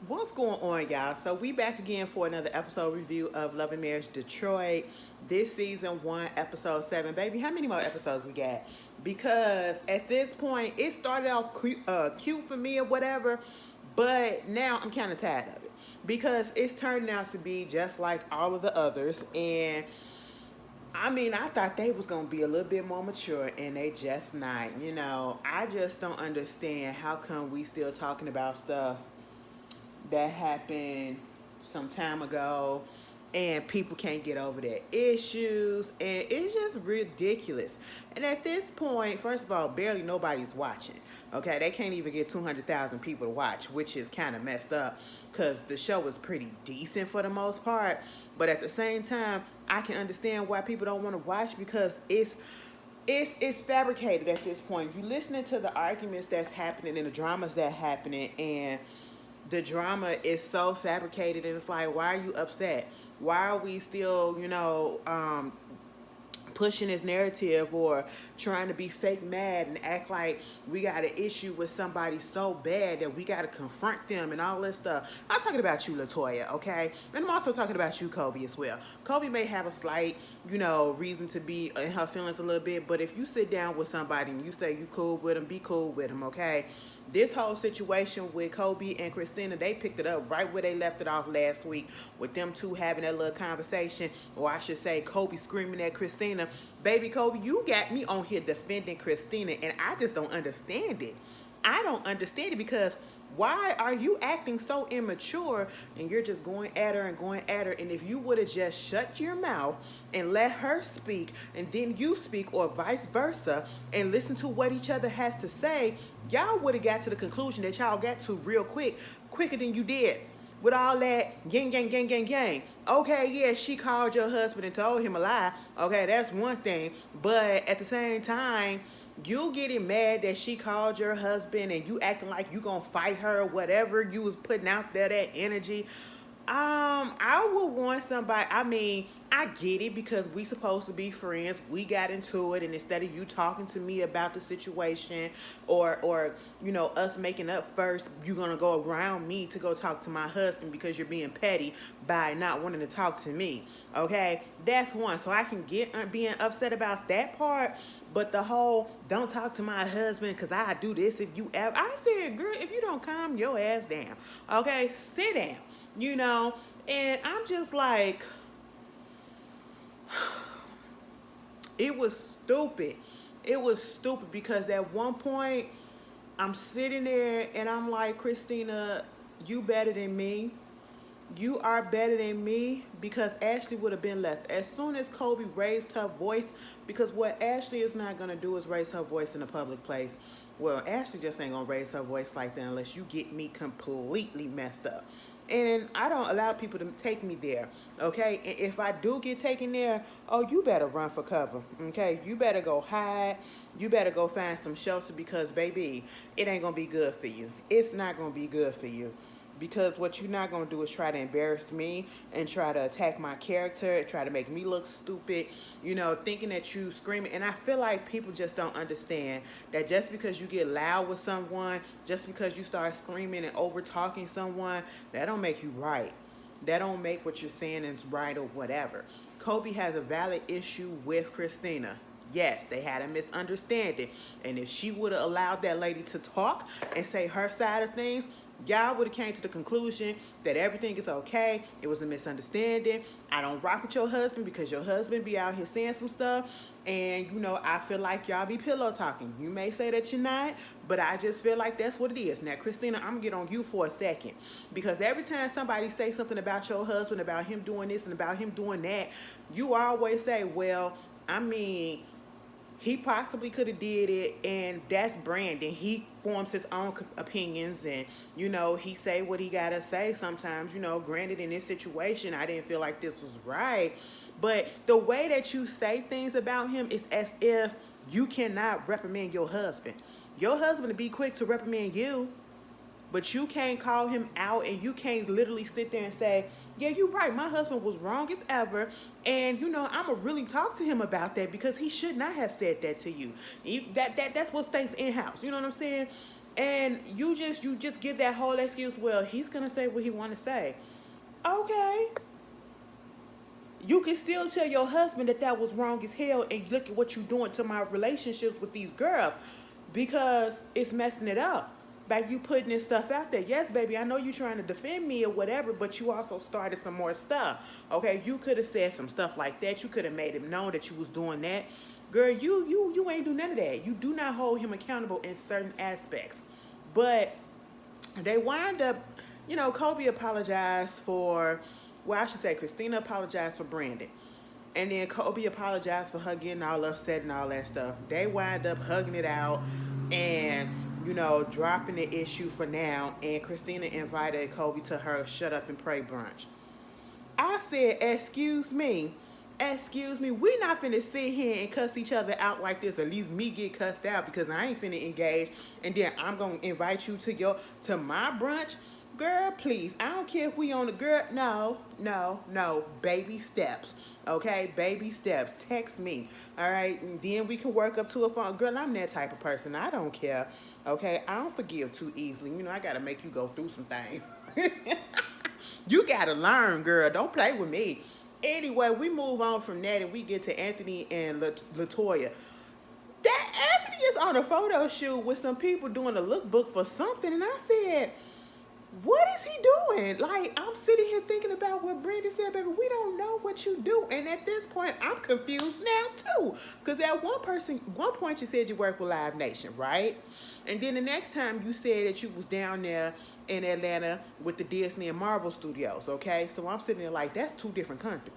What's going on, y'all? So we back again for another episode review of Love and Marriage Detroit. This season 1, episode 7. Baby, how many more episodes we got? Because at this point, it started off cute for me or whatever, but now I'm kind of tired of it because it's turning out to be just like all of the others. And I mean, I thought they was gonna be a little bit more mature, and they just not. I just don't understand how come we still talking about stuff that happened some time ago and people can't get over their issues, and it's just ridiculous. And at this point, first of all, barely nobody's watching. Okay, they can't even get 200,000 people to watch, which is kind of messed up because the show was pretty decent for the most part. But at the same time, I can understand why people don't want to watch because it's fabricated at this point. You listening to the arguments that's happening and the dramas that happening, and the drama is so fabricated, and it's like, why are you upset? Why are we still, pushing this narrative or trying to be fake mad and act like we got an issue with somebody so bad that we got to confront them and all this stuff? I'm talking about you, Latoya, okay? And I'm also talking about you, Kobe, as well. Kobe may have a slight, reason to be in her feelings a little bit, but if you sit down with somebody and you say you cool with them, be cool with them, okay? This whole situation with Kobe and Christina, they picked it up right where they left it off last week with them two having that little conversation, or I should say Kobe screaming at Christina. Baby Kobe, you got me on here defending Christina, and I just don't understand it. I don't understand it because why are you acting so immature and you're just going at her and going at her? And if you would have just shut your mouth and let her speak and then you speak, or vice versa, and listen to what each other has to say, y'all would have got to the conclusion that y'all got to real quick, quicker than you did. With all that gang, gang, gang, gang, gang. Okay, yeah, she called your husband and told him a lie. Okay, that's one thing. But at the same time, you getting mad that she called your husband and you acting like you gonna fight her or whatever you was putting out there, that energy. I would want somebody. I mean, I get it because we supposed to be friends. We got into it, and instead of you talking to me about the situation, or us making up first, you're gonna go around me to go talk to my husband because you're being petty by not wanting to talk to me. Okay, that's one. So I can get being upset about that part, but the whole don't talk to my husband because I do this if you ever. I said, girl, if you don't calm your ass down, okay, sit down. And I'm just like, it was stupid. It was stupid because at one point I'm sitting there and I'm like, Christina, you better than me. You are better than me, because Ashley would have been left as soon as Kobe raised her voice, because what Ashley is not going to do is raise her voice in a public place. Well, Ashley just ain't going to raise her voice like that unless you get me completely messed up. And I don't allow people to take me there, okay? And if I do get taken there, oh, you better run for cover, okay? You better go hide. You better go find some shelter because, baby, it ain't going to be good for you. It's not going to be good for you. Because what you're not going to do is try to embarrass me and try to attack my character, try to make me look stupid, thinking that you screaming. And I feel like people just don't understand that just because you get loud with someone, just because you start screaming and over talking someone, that don't make you right. That don't make what you're saying is right or whatever. Kobe has a valid issue with Christina. Yes, they had a misunderstanding. And if she would have allowed that lady to talk and say her side of things, y'all would have came to the conclusion that everything is okay. It was a misunderstanding. I don't rock with your husband because your husband be out here saying some stuff. And, I feel like y'all be pillow talking. You may say that you're not, but I just feel like that's what it is. Now, Christina, I'm going to get on you for a second. Because every time somebody say something about your husband, about him doing this and about him doing that, you always say, well, I mean, he possibly could have did it, and that's Brandon. He forms his own opinions, and he say what he gotta say sometimes. Granted, in this situation I didn't feel like this was right, but the way that you say things about him is as if you cannot reprimand your husband. Your husband would be quick to reprimand you, but you can't call him out, and you can't literally sit there and say, yeah, you're right, my husband was wrong as ever, and I'm going to really talk to him about that because he should not have said that to you. That's what stays in-house, you know what I'm saying? And you just give that whole excuse, well, he's gonna say what he wanna say. Okay. You can still tell your husband that that was wrong as hell, and look at what you're doing to my relationships with these girls, because it's messing it up. By you putting this stuff out there. Yes, baby, I know you're trying to defend me or whatever, but you also started some more stuff. Okay, you could have said some stuff like that. You could have made him know that you was doing that. Girl, you ain't do none of that. You do not hold him accountable in certain aspects. But they wind up, Kobe apologized for, well, I should say Christina apologized for Brandon. And then Kobe apologized for her getting all upset and all that stuff. They wind up hugging it out and, dropping the issue for now. And Christina invited Kobe to her shut up and pray brunch. I said, excuse me, we not finna sit here and cuss each other out like this. At least me get cussed out because I ain't finna engage. And then I'm gonna invite you to my brunch. Girl, please. I don't care if we on the girl. No. Baby steps. Okay? Baby steps. Text me. All right? And then we can work up to a phone. Girl, I'm that type of person. I don't care. Okay? I don't forgive too easily. I got to make you go through some things. You got to learn, girl. Don't play with me. Anyway, we move on from that and we get to Anthony and Latoya. That Anthony is on a photo shoot with some people doing a lookbook for something. And I said, what is he doing? Like, I'm sitting here thinking about what Brandy said, baby, we don't know what you do. And at this point, I'm confused now, too. Because at one point, you said you work with Live Nation, right? And then the next time, you said that you was down there in Atlanta with the Disney and Marvel Studios, okay? So I'm sitting there like, that's two different countries.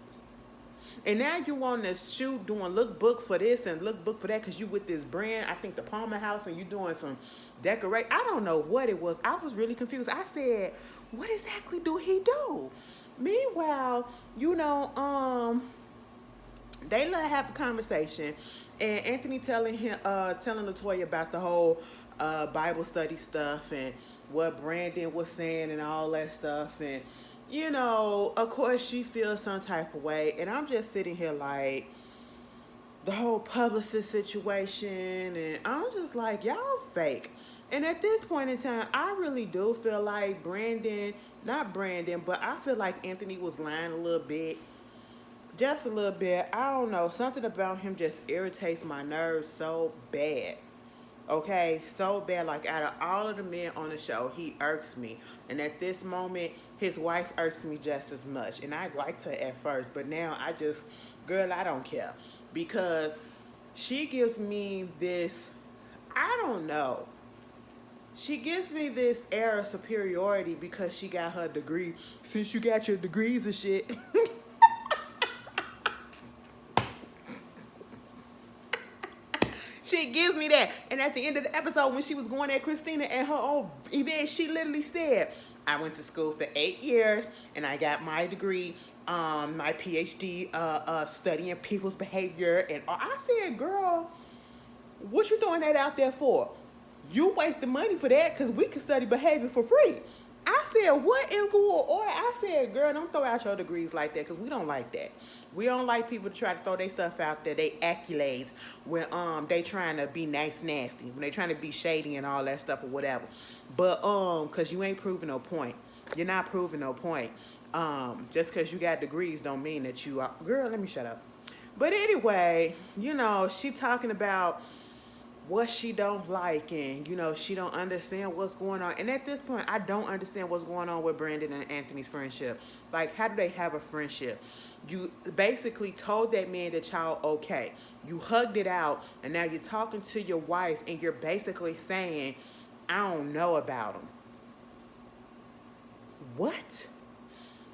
And now you want to shoot doing lookbook for this and lookbook for that because you with this brand, I think the Palmer House, and you doing some decorate. I don't know what it was. I was really confused. I said, what exactly do he do? Meanwhile, they let have a conversation, and Anthony telling Latoya about the whole Bible study stuff and what Brandon was saying and all that stuff. And of course she feels some type of way. And I'm just sitting here like, the whole publicist situation. And I'm just like, y'all fake. And at this point in time, I really do feel like not Brandon, but I feel like Anthony was lying a little bit. Just a little bit. I don't know. Something about him just irritates my nerves so bad. Okay, so bad. Like, out of all of the men on the show, he irks me. And at this moment, his wife irks me just as much. And I liked her at first, but now I don't care. Because she gives me this, I don't know. She gives me this air of superiority because she got her degree. Since you got your degrees and shit. She gives me that. And at the end of the episode, when she was going at Christina at her own event, she literally said, I went to school for 8 years and I got my degree, my PhD, studying people's behavior. And I said, girl, what you throwing that out there for? You wasting money for that because we can study behavior for free. I said, what in Google? Or I said, girl, don't throw out your degrees like that because we don't like that. We don't like people to try to throw their stuff out there, they accolades, when they trying to be nasty, when they trying to be shady and all that stuff or whatever. But because you ain't proving no point. You're not proving no point. Just because you got degrees don't mean that you are. Girl, let me shut up. But anyway, she talking about what she don't like, and she don't understand what's going on. And at this point, I don't understand what's going on with Brandon and Anthony's friendship. Like, how do they have a friendship? You basically told that man that y'all okay. You hugged it out, and now you're talking to your wife, and you're basically saying, I don't know about him. What?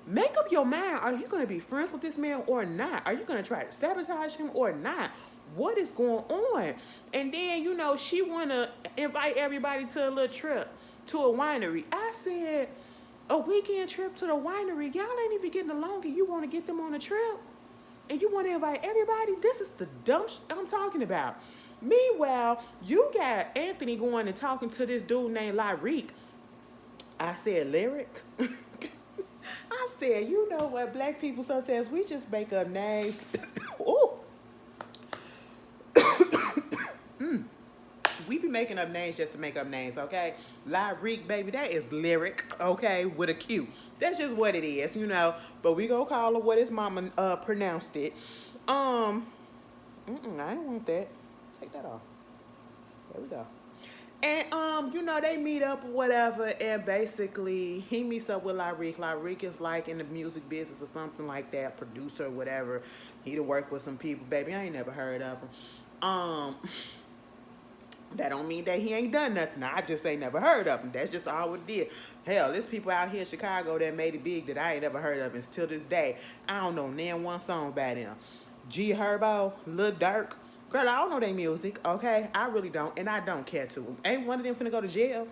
Make up your mind. Are you going to be friends with this man or not? Are you going to try to sabotage him or not? What is going on? And then, she want to invite everybody to a little trip to a winery. I said, a weekend trip to the winery? Y'all ain't even getting along and you want to get them on a trip? And you want to invite everybody? This is the dumb I'm talking about. Meanwhile, you got Anthony going and talking to this dude named Lyric. I said, Lyric? I said, you know what? Black people sometimes, we just make up names. Ooh. We be be making up names just to make up names, okay? Lyric, baby, that is lyric, okay, with a Q. That's just what it is, you know. But we gonna call her what his mama pronounced it. I ain't want that. Take that off. There we go. And you know, they meet up or whatever, and basically he meets up with Lyric. Lyric is like in the music business or something like that, producer or whatever. He done work with some people, baby. I ain't never heard of him. That don't mean that he ain't done nothing. I just ain't never heard of him. That's just all it did. Hell, there's people out here in Chicago that made it big that I ain't never heard of, and till this day, I don't know name one song by them. G Herbo, Lil Durk. Girl, I don't know their music, okay? I really don't, and I don't care to. Ain't one of them finna go to jail?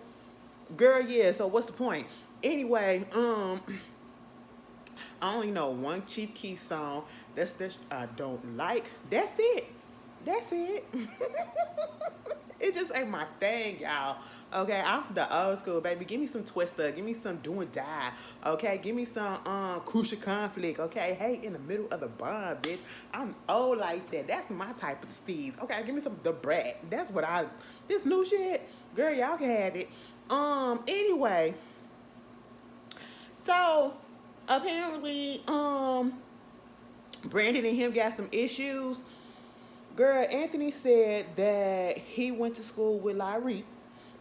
Girl, yeah, so what's the point? Anyway, I only know one Chief Keef song. That's I don't like. That's it. That's it. It just ain't my thing, y'all. Okay, I'm the old school, baby. Give me some Twister. Give me some Do and Die. Okay, give me some Crucial Conflict. Okay, hey, in the middle of the bond, bitch. I'm old like that. That's my type of steez. Okay, give me some The Brat. That's what this new shit, girl, y'all can have it. Anyway, so apparently, Brandon and him got some issues. Girl, Anthony said that he went to school with Lyric.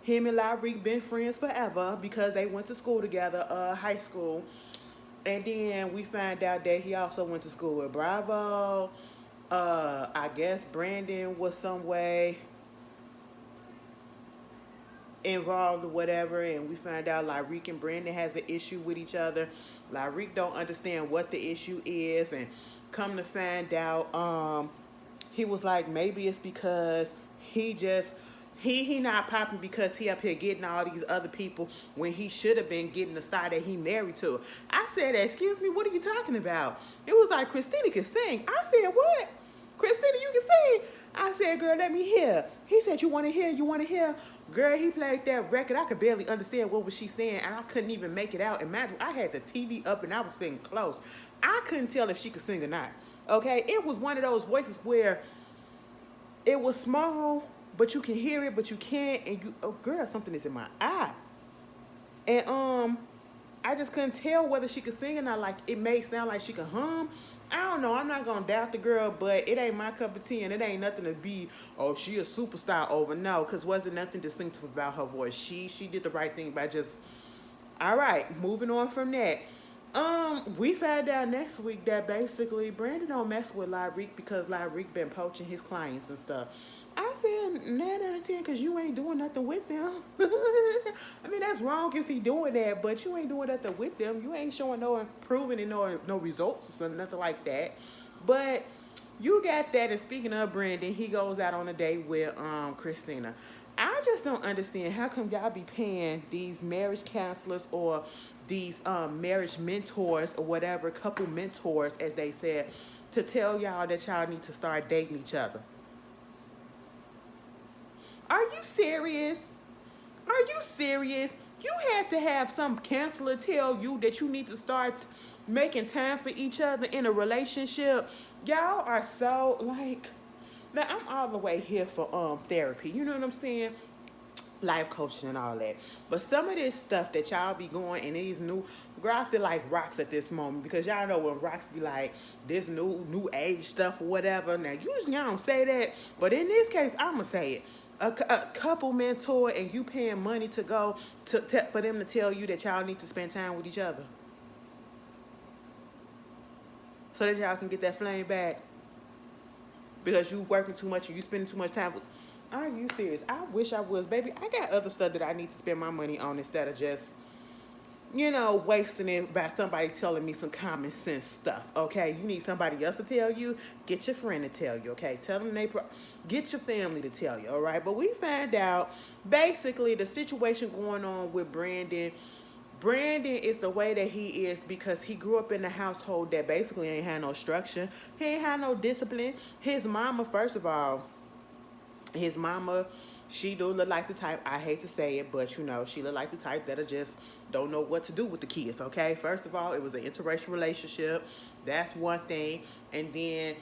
Him and Lyric been friends forever because they went to school together, high school. And then we find out that he also went to school with Bravo. I guess Brandon was some way involved or whatever, and we find out Lyric and Brandon has an issue with each other. Lyric don't understand what the issue is, and come to find out, he was like, maybe it's because he not popping because he up here getting all these other people when he should have been getting the star that he married to. I said, excuse me, what are you talking about? It was like, Christina can sing. I said, what? Christina, you can sing? I said, girl, let me hear. He said, you want to hear? You want to hear? Girl, he played that record. I could barely understand what was she saying, and I couldn't even make it out. Imagine, I had the TV up, and I was sitting close. I couldn't tell if she could sing or not. Okay? It was one of those voices where it was small, but you can hear it, but you can't, and you, oh, girl, something is in my eye. And, I just couldn't tell whether she could sing or not. Like, it may sound like she could hum. I don't know. I'm not going to doubt the girl, but it ain't my cup of tea, and it ain't nothing to be, oh, she a superstar over. No, because wasn't nothing distinctive about her voice. She did the right thing by just, all right, moving on from that. We found out next week that basically Brandon don't mess with Lyric because Lyric been poaching his clients and stuff. I said 9 out of 10 because you ain't doing nothing with them. I mean, that's wrong if he doing that, but you ain't doing nothing with them. You ain't showing no improvement and no results or nothing like that. But you got that, and speaking of Brandon, he goes out on a date with Christina. I just don't understand how come y'all be paying these marriage counselors or these marriage mentors or whatever, couple mentors, as they said, to tell y'all that y'all need to start dating each other. Are you serious? Are you serious? You had to have some counselor tell you that you need to start making time for each other in a relationship. Y'all are so like, man, I'm all the way here for therapy. You know what I'm saying? Life coaching and all that. But some of this stuff that y'all be going and these new, girl, I feel like rocks at this moment because y'all know when rocks be like this new age stuff or whatever. Now usually I don't say that, but in this case I'ma say it. A couple mentor and you paying money to go for them to tell you that y'all need to spend time with each other so that y'all can get that flame back because you working too much and you spending too much time with. Are you serious? I wish I was, baby. I got other stuff that I need to spend my money on instead of just, wasting it by somebody telling me some common sense stuff, okay? You need somebody else to tell you, get your friend to tell you, okay? Tell them get your family to tell you, all right? But we find out, basically, the situation going on with Brandon. Brandon is the way that he is because he grew up in a household that basically ain't had no structure. He ain't had no discipline. His mama, first of all, she do look like the type, I hate to say it, but she look like the type that'll just don't know what to do with the kids, okay? First of all, it was an interracial relationship. That's one thing. And then,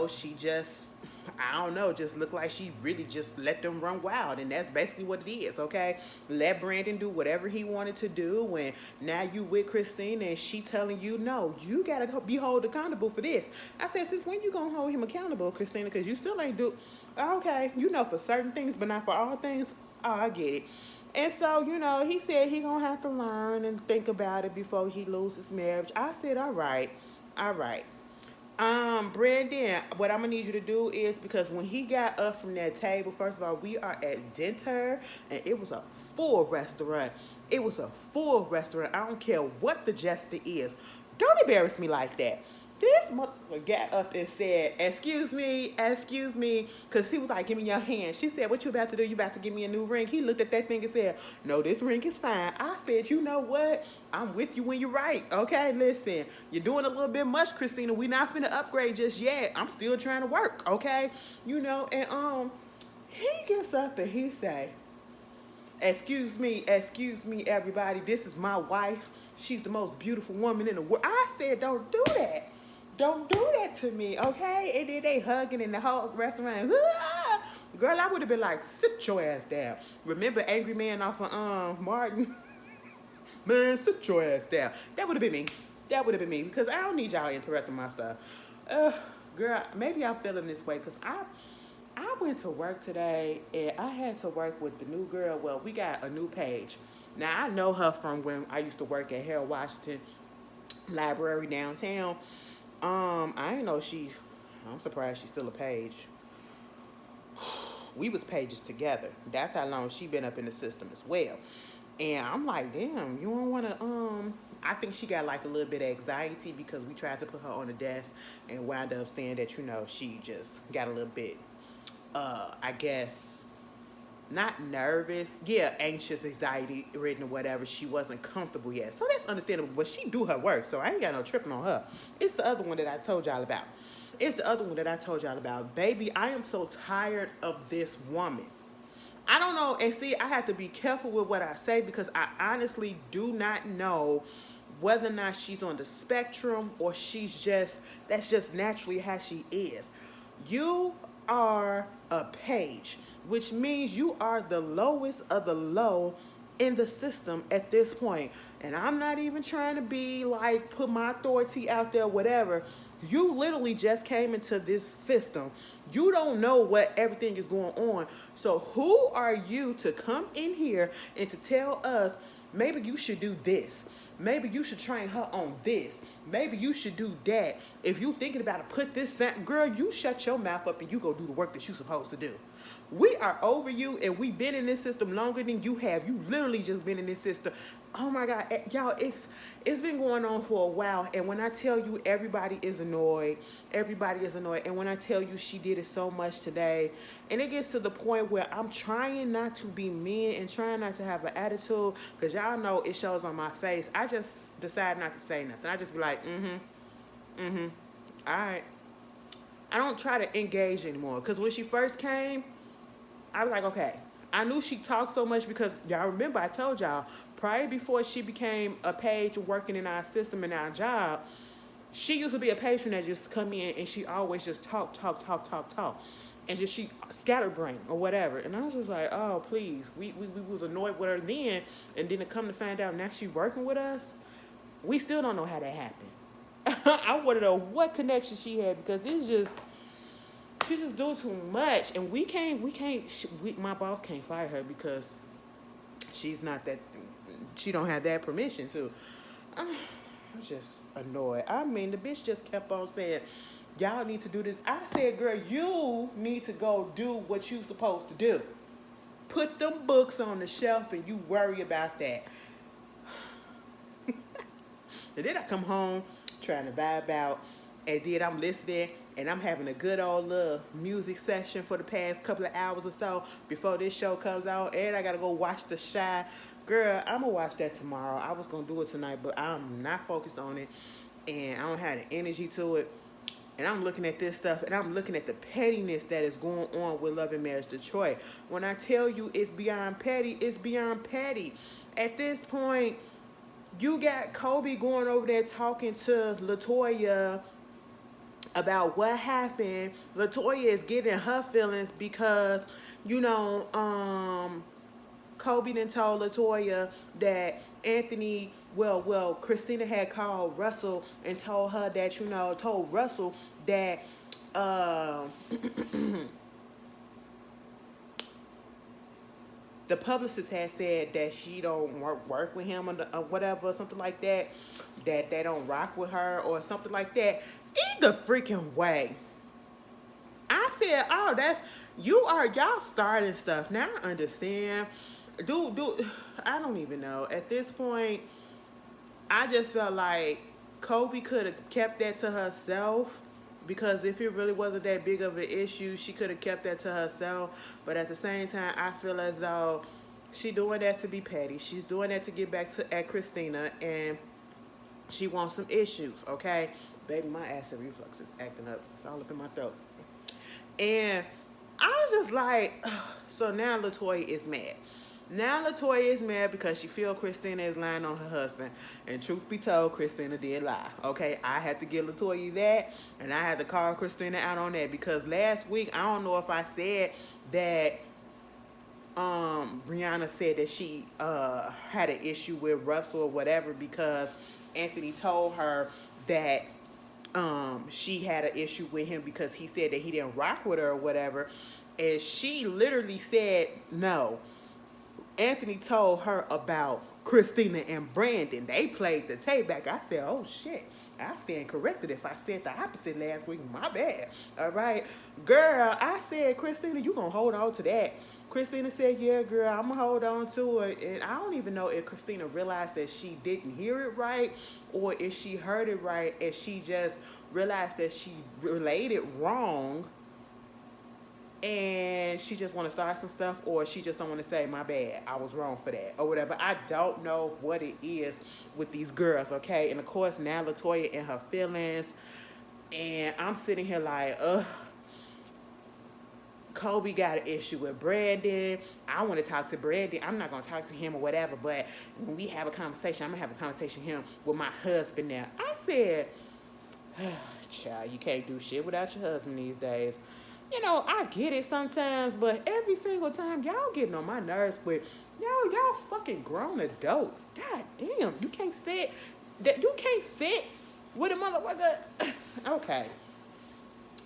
she just, I don't know, just look like she really just let them run wild. And that's basically what it is, okay? Let Brandon do whatever he wanted to do. And now you with Christina and she telling you, no, you got to be held accountable for this. I said, since when you going to hold him accountable, Christina? Because you still ain't do, okay, you know, for certain things, but not for all things. Oh, I get it. And so, you know, he said he gonna have to learn and think about it before he loses marriage. I said, all right, all right. Brandon, what I'm gonna need you to do is because when he got up from that table, first of all, we are at Denter and it was a full restaurant. It was a full restaurant. I don't care what the gesture is. Don't embarrass me like that. This motherfucker got up and said, excuse me, because he was like, give me your hand. She said, what you about to do? You about to give me a new ring? He looked at that thing and said, no, this ring is fine. I said, you know what? I'm with you when you're right. Okay, listen, you're doing a little bit much, Christina. We not finna upgrade just yet. I'm still trying to work, okay? You know, and he gets up and he say, excuse me, everybody. This is my wife. She's the most beautiful woman in the world. I said, don't do that. Don't do that to me, okay? And then they hugging in the whole restaurant. Ah! Girl, I would have been like, sit your ass down. Remember Angry Man off of Martin? Man, sit your ass down. That would have been me. That would have been me because I don't need y'all interrupting my stuff. Girl, maybe I'm feeling this way because I went to work today and I had to work with the new girl. Well, we got a new page. Now, I know her from when I used to work at Harold Washington Library downtown. I didn't know I'm surprised she's still a page. We was pages together. That's how long she been up in the system as well. And I'm like, damn, you don't want to, I think she got like a little bit of anxiety because we tried to put her on the desk and wound up saying that, you know, she just got a little bit, I guess, not nervous, yeah, anxious, anxiety ridden or whatever. She wasn't comfortable yet. So that's understandable, but she do her work, so I ain't got no tripping on her. It's the other one that I told y'all about. Baby, I am so tired of this woman. I don't know, and see, I have to be careful with what I say because I honestly do not know whether or not she's on the spectrum or that's just naturally how she is. You are a page, which means you are the lowest of the low in the system at this point. And I'm not even trying to be like, put my authority out there, whatever. You literally just came into this system. You don't know what everything is going on. So who are you to come in here and to tell us maybe you should do this? Maybe you should train her on this. Maybe you should do that. If you thinking about to put this, girl, you shut your mouth up and you go do the work that you supposed to do. We are over you and we've been in this system longer than you have. You literally just been in this system. Oh my God, y'all, it's been going on for a while. And when I tell you everybody is annoyed. And when I tell you she did it so much today, and it gets to the point where I'm trying not to be mean and trying not to have an attitude because y'all know it shows on my face. I just decide not to say nothing. I just be like, all right. I don't try to engage anymore because when she first came, I was like, okay. I knew she talked so much because y'all remember I told y'all prior before she became a page working in our system and our job, she used to be a patron that just come in and she always just talk. And just she scatterbrain or whatever. And I was just like, oh, please. We was annoyed with her then. And then to come to find out now she working with us, we still don't know how that happened. I want to know what connection she had because she just do too much. And my boss can't fire her because she's not that, she don't have that permission to. I'm just annoyed. I mean, the bitch just kept on saying, y'all need to do this. I said, girl, you need to go do what you supposed to do. Put them books on the shelf and you worry about that. And then I come home trying to vibe out. And then I'm listening and I'm having a good old little music session for the past couple of hours or so before this show comes out. And I got to go watch The Chi. Girl, I'm going to watch that tomorrow. I was going to do it tonight, but I'm not focused on it. And I don't have the energy to it. And I'm looking at this stuff, and I'm looking at the pettiness that is going on with Love and Marriage Detroit. When I tell you it's beyond petty, it's beyond petty. At this point, you got Kobe going over there talking to LaToya about what happened. Latoya is getting her feelings because, you know, Kobe then told Latoya that Anthony, Christina had called Russell and told her that, told Russell that uh, the publicist had said that she don't work with him or whatever, something like that, that they don't rock with her or something like that. Either freaking way. I said, oh, y'all starting stuff. Now I understand. I don't even know. At this point, I just felt like Kobe could have kept that to herself, because if it really wasn't that big of an issue, she could have kept that to herself. But at the same time, I feel as though she doing that to be petty. She's doing that to get back at Christina, and she wants some issues, okay? Baby, my acid reflux is acting up. It's all up in my throat. And I was just like, ugh. So now Latoya is mad. Now Latoya is mad because she feel Christina is lying on her husband. And truth be told, Christina did lie. Okay, I had to give Latoya that, and I had to call Christina out on that, because last week, I don't know if I said that Brianna said that she had an issue with Russell or whatever because Anthony told her that she had an issue with him because he said that he didn't rock with her or whatever. And she literally said no. Anthony told her about Christina and Brandon. They played the tape back. I said, oh shit, I stand corrected if I said the opposite last week. My bad. All right. Girl, I said, Christina, you gonna hold on to that. Christina said, yeah, girl, I'm gonna hold on to it. And I don't even know if Christina realized that she didn't hear it right, or if she heard it right and she just realized that she relayed it wrong, and she just want to start some stuff, or she just don't want to say, my bad, I was wrong for that, or whatever. I don't know what it is with these girls, okay? And of course, now Latoya in her feelings, and I'm sitting here like, ugh. Kobe got an issue with Brandon. I want to talk to Brandon. I'm not going to talk to him or whatever, but when we have a conversation, I'm going to have a conversation with him with my husband now. I said, child, you can't do shit without your husband these days. You know, I get it sometimes, but every single time, y'all getting on my nerves with, y'all fucking grown adults. God damn, you can't sit with a motherfucker. Okay.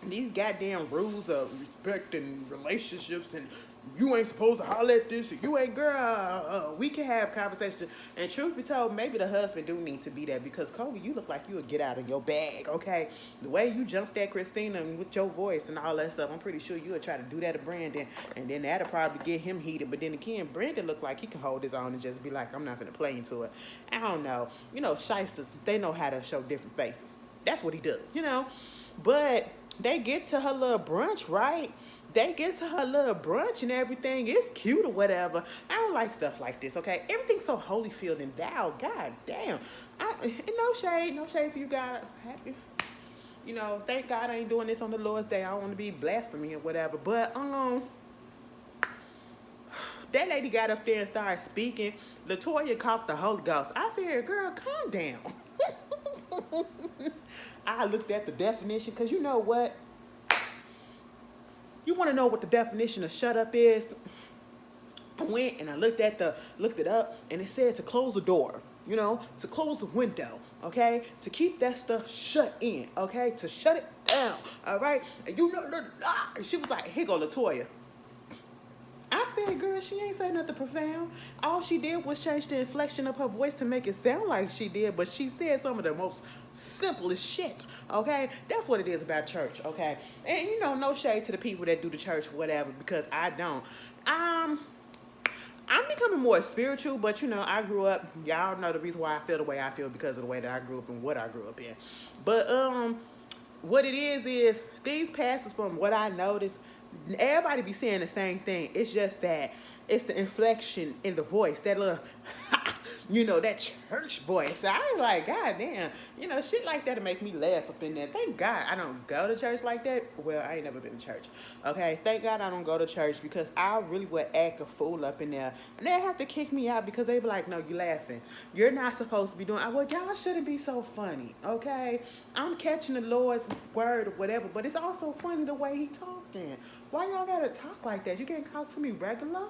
These goddamn rules of respect and relationships, and you ain't supposed to holler at this, or you ain't, girl, we can have conversation. And truth be told, maybe the husband do need to be there, because Kobe, you look like you would get out of your bag, okay? The way you jumped at Christina with your voice and all that stuff, I'm pretty sure you would try to do that to Brandon, and then that'll probably get him heated. But then again, Brandon look like he can hold his own and just be like, I'm not gonna play into it. I don't know. You know, shysters, they know how to show different faces. That's what he does, But they get to her little brunch, right? They get to her little brunch and everything. It's cute or whatever. I don't like stuff like this, okay? Everything's so Holyfield and Dow. God damn. No shade to you guys. Happy. Thank God I ain't doing this on the Lord's Day. I don't want to be blasphemy or whatever. But, that lady got up there and started speaking. Latoya caught the Holy Ghost. I said, girl, calm down. I looked at the definition, because you know what? You want to know what the definition of shut up is? I went and I looked it up, and it said to close the door, to close the window, okay? To keep that stuff shut in, okay? To shut it down, all right? And she was like, here go Latoya. I said, girl, she ain't say nothing profound. All she did was change the inflection of her voice to make it sound like she did, but she said some of the most simplest shit, okay? That's what it is about church, okay? And, no shade to the people that do the church or whatever, because I don't. I'm becoming more spiritual, but, I grew up, y'all know the reason why I feel the way I feel, because of the way that I grew up and what I grew up in. But what it is these pastors, from what I noticed, everybody be saying the same thing. It's just that it's the inflection in the voice, that little that church voice. So I was like, God damn, shit like that'll make me laugh up in there. Thank God I don't go to church like that. Well, I ain't never been to church. Okay, thank God I don't go to church because I really would act a fool up in there. And they have to kick me out because they be like, no, you laughing. You're not supposed to be doing, well, y'all shouldn't be so funny, okay? I'm catching the Lord's word or whatever, but it's also funny the way he talking. Why y'all gotta talk like that? You can't talk to me regular?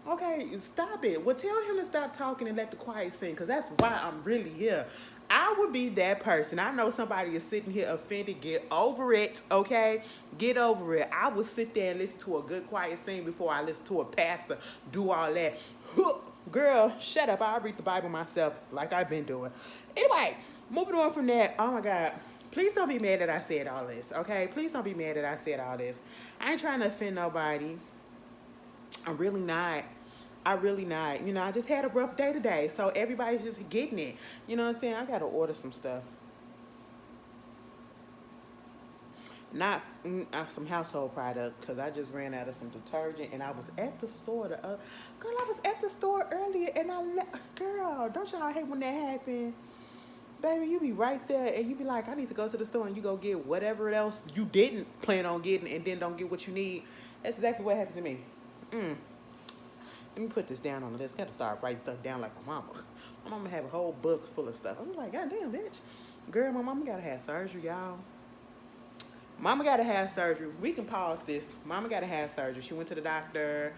Okay, stop it. Well, tell him to stop talking and let the quiet sing, because that's why I'm really here. I would be that person. I know somebody is sitting here offended. Get over it, okay? Get over it. I would sit there and listen to a good quiet sing before I listen to a pastor do all that. Girl, shut up. I'll read the Bible myself like I've been doing. Anyway, moving on from that. Oh, my God. Please don't be mad that I said all this, okay? Please don't be mad that I said all this. I ain't trying to offend nobody. I'm really not. I really not. I just had a rough day today. So everybody's just getting it. You know what I'm saying? I got to order some stuff. Not some household product because I just ran out of some detergent and I was at the store. Girl, I was at the store earlier and girl, don't y'all hate when that happen? Baby, you be right there and you be like, I need to go to the store and you go get whatever else you didn't plan on getting and then don't get what you need. That's exactly what happened to me. Let me put this down on the list. Gotta start writing stuff down like my mama. My mama have a whole book full of stuff. I was like, God damn, bitch. Girl, my mama gotta have surgery, y'all. Mama gotta have surgery. We can pause this. Mama gotta have surgery. She went to the doctor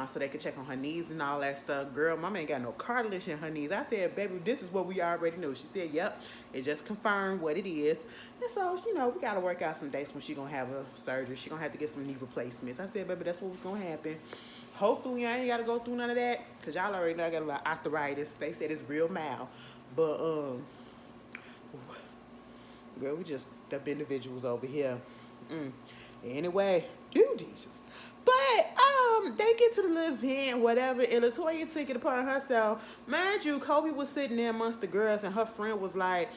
so they could check on her knees and all that stuff. Girl, mama ain't got no cartilage in her knees. I said, baby, this is what we already knew. She said, yep. It just confirmed what it is. And so, we gotta work out some dates when she gonna have a surgery. She gonna have to get some knee replacements. I said, baby, that's what was gonna happen. Hopefully, I ain't got to go through none of that. Because y'all already know I got a lot of arthritis. They said it's real mild. But, girl, we just up individuals over here. Anyway, Jesus. But, they get to the little event, whatever. And Latoya took it upon herself. Mind you, Kobe was sitting there amongst the girls. And her friend was like,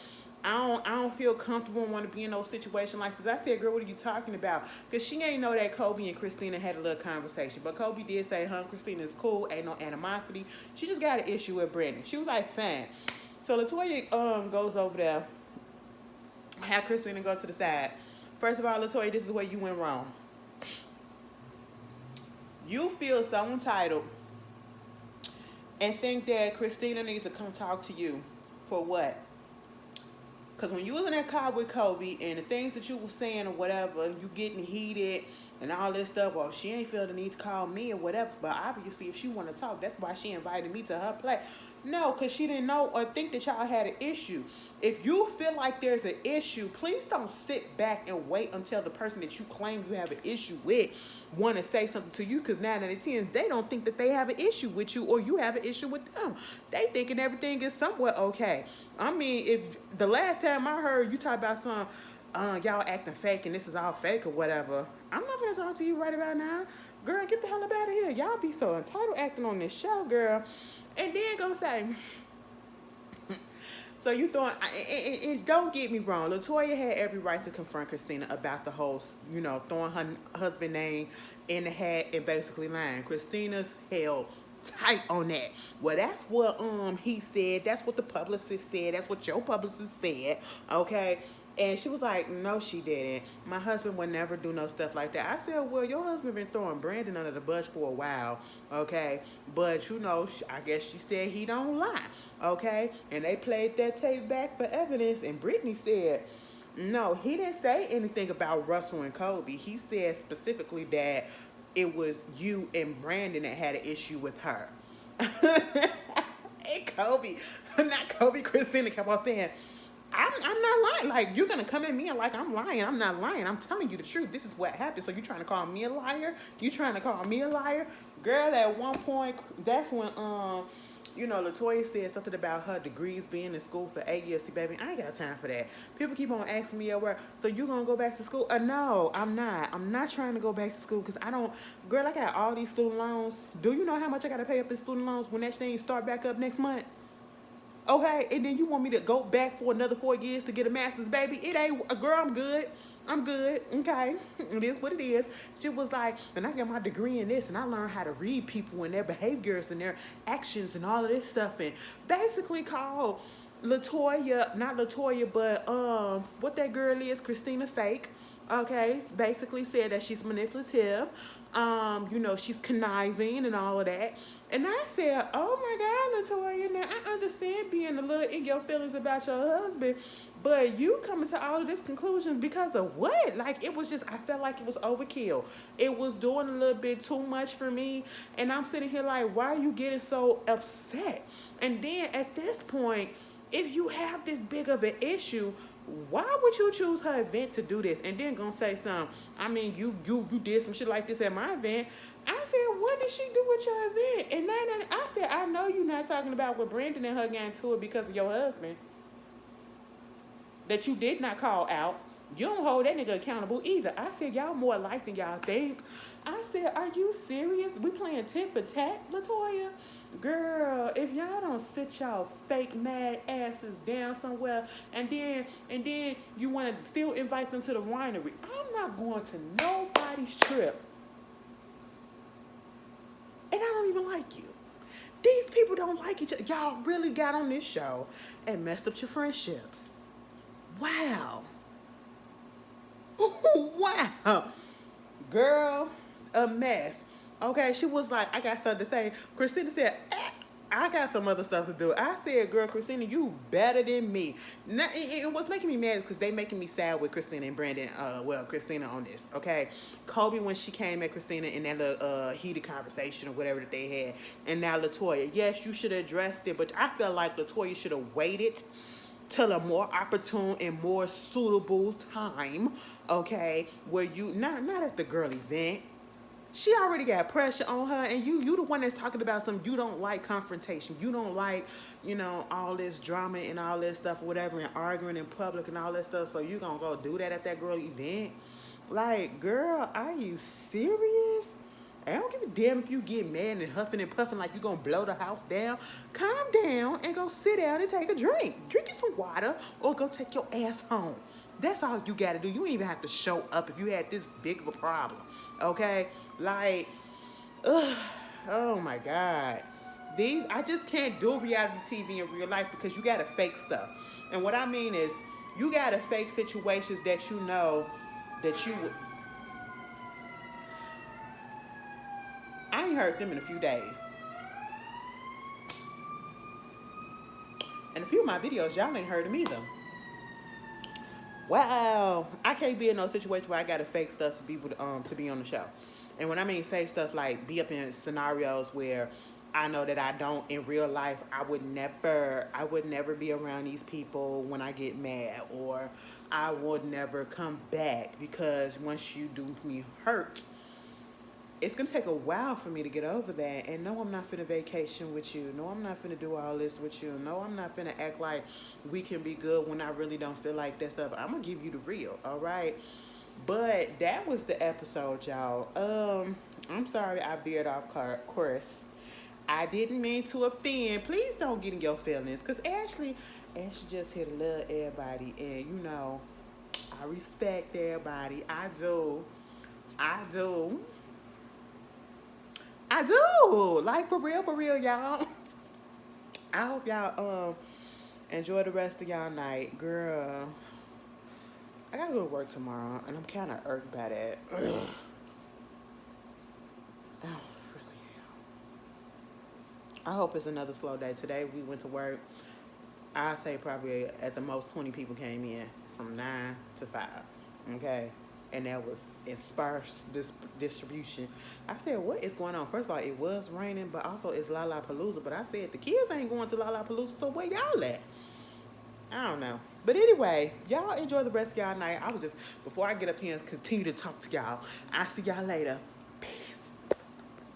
I don't feel comfortable and want to be in no situation like this. I said, girl, what are you talking about? Because she ain't know that Kobe and Christina had a little conversation. But Kobe did say, Christina's cool. Ain't no animosity. She just got an issue with Brandon. She was like, fine. So Latoya goes over there. Have Christina go to the side. First of all, Latoya, this is where you went wrong. You feel so entitled and think that Christina needs to come talk to you for what? Because when you was in that car with Kobe and the things that you were saying or whatever, you getting heated and all this stuff, well, she ain't feel the need to call me or whatever. But obviously, if she want to talk, that's why she invited me to her place. No, because she didn't know or think that y'all had an issue. If you feel like there's an issue, please don't sit back and wait until the person that you claim you have an issue with want to say something to you, because 9 out of 10, they don't think that they have an issue with you or you have an issue with them. They thinking everything is somewhat okay. I mean, if the last time I heard you talk about some, y'all acting fake and this is all fake or whatever, I'm not going to talk to you right about now. Girl, get the hell up out of here. Y'all be so entitled acting on this show, girl. And then go say, so you throwing, and don't get me wrong, Latoya had every right to confront Christina about the whole, throwing her husband name in the hat and basically lying. Christina's held tight on that. Well, that's what he said. That's what the publicist said. That's what your publicist said. Okay. And she was like, no, she didn't. My husband would never do no stuff like that. I said, well, your husband been throwing Brandon under the bus for a while, okay? But, I guess she said he don't lie, okay? And they played that tape back for evidence, and Brittany said, no, he didn't say anything about Russell and Kobe. He said specifically that it was you and Brandon that had an issue with her. Hey, Kobe, not Kobe, Christina kept on saying, I'm not lying. Like, you're going to come at me like I'm lying. I'm not lying. I'm telling you the truth. This is what happened. So you trying to call me a liar? You trying to call me a liar? Girl, at one point, that's when, Latoya said something about her degrees being in school for 8 years. See, baby, I ain't got time for that. People keep on asking me at work, so you going to go back to school? No, I'm not. I'm not trying to go back to school because I got all these student loans. Do you know how much I got to pay up in student loans when that thing start back up next month? Okay, and then you want me to go back for another 4 years to get a master's, baby? It ain't, girl, I'm good. I'm good, okay? It is what it is. She was like, and I got my degree in this, and I learned how to read people and their behaviors and their actions and all of this stuff, and basically called Latoya, not Latoya, but what that girl is, Christina Fake. Okay, basically said that she's manipulative. She's conniving and all of that. And I said, oh my God, Latoya, now I understand being a little in your feelings about your husband, but you coming to all of these conclusions because of what? Like, it was just, I felt like it was overkill. It was doing a little bit too much for me. And I'm sitting here like, why are you getting so upset? And then at this point, if you have this big of an issue, why would you choose her event to do this? And then gonna say something, I mean, you did some shit like this at my event. I said, what did she do with your event? And then I said, I know you're not talking about what Brandon and her got into it because of your husband that you did not call out. You don't hold that nigga accountable either. I said, y'all more alike than y'all think. I said, are you serious? We playing tit for tat, Latoya? Girl, if y'all don't sit y'all fake mad asses down somewhere and then you want to still invite them to the winery, I'm not going to nobody's trip. And I don't even like you. These people don't like each other. Y'all really got on this show and messed up your friendships. Wow. Wow. Girl, a mess. Okay, she was like, I got something to say. Christina said, I got some other stuff to do. I said, girl, Christina, you better than me. Now, and what's making me mad is because they making me sad with Christina and Brandon. Christina on this, okay? Kobe, when she came at Christina in that little heated conversation or whatever that they had. And now Latoya. Yes, you should have addressed it, but I felt like Latoya should have waited till a more opportune and more suitable time, okay? Where you, not at the girl event. She already got pressure on her, and you the one that's talking about some, you don't like confrontation. You don't like, all this drama and all this stuff or whatever, and arguing in public and all that stuff, so you gonna go do that at that girl event? Like, girl, are you serious? I don't give a damn if you get mad and huffing and puffing like you gonna blow the house down. Calm down and go sit down and take a drink. Drink you some water or go take your ass home. That's all you gotta do. You don't even have to show up if you had this big of a problem, okay? Like, ugh, oh my God. I just can't do reality TV in real life because you gotta fake stuff. And what I mean is, you gotta fake situations that you know that you would. I ain't heard them in a few days. And a few of my videos, y'all ain't heard them either. Wow, I can't be in no situation where I gotta fake stuff to people to be on the show. And when I mean fake stuff, like be up in scenarios where I know that I don't in real life, I would never be around these people when I get mad, or I would never come back because once you do me hurt, it's gonna take a while for me to get over that. And no, I'm not finna vacation with you. No, I'm not finna do all this with you. No, I'm not finna act like we can be good when I really don't feel like that stuff. I'm gonna give you the real, all right? But that was the episode, y'all. I'm sorry I veered off course. I didn't mean to offend. Please don't get in your feelings, cause Ashley just hit a little everybody, and I respect everybody. I do. Like, for real, y'all. I hope y'all enjoy the rest of y'all night. Girl, I gotta go to work tomorrow, and I'm kind of irked by that. Ugh. Oh, really am. I hope it's another slow day. Today we went to work. I'd say probably at the most 20 people came in from 9 to 5. Okay? And that was in sparse distribution. I said, what is going on? First of all, it was raining, but also it's Lollapalooza. But I said, the kids ain't going to Lollapalooza, so where y'all at? I don't know. But anyway, y'all enjoy the rest of y'all night. Before I get up here and continue to talk to y'all, I'll see y'all later.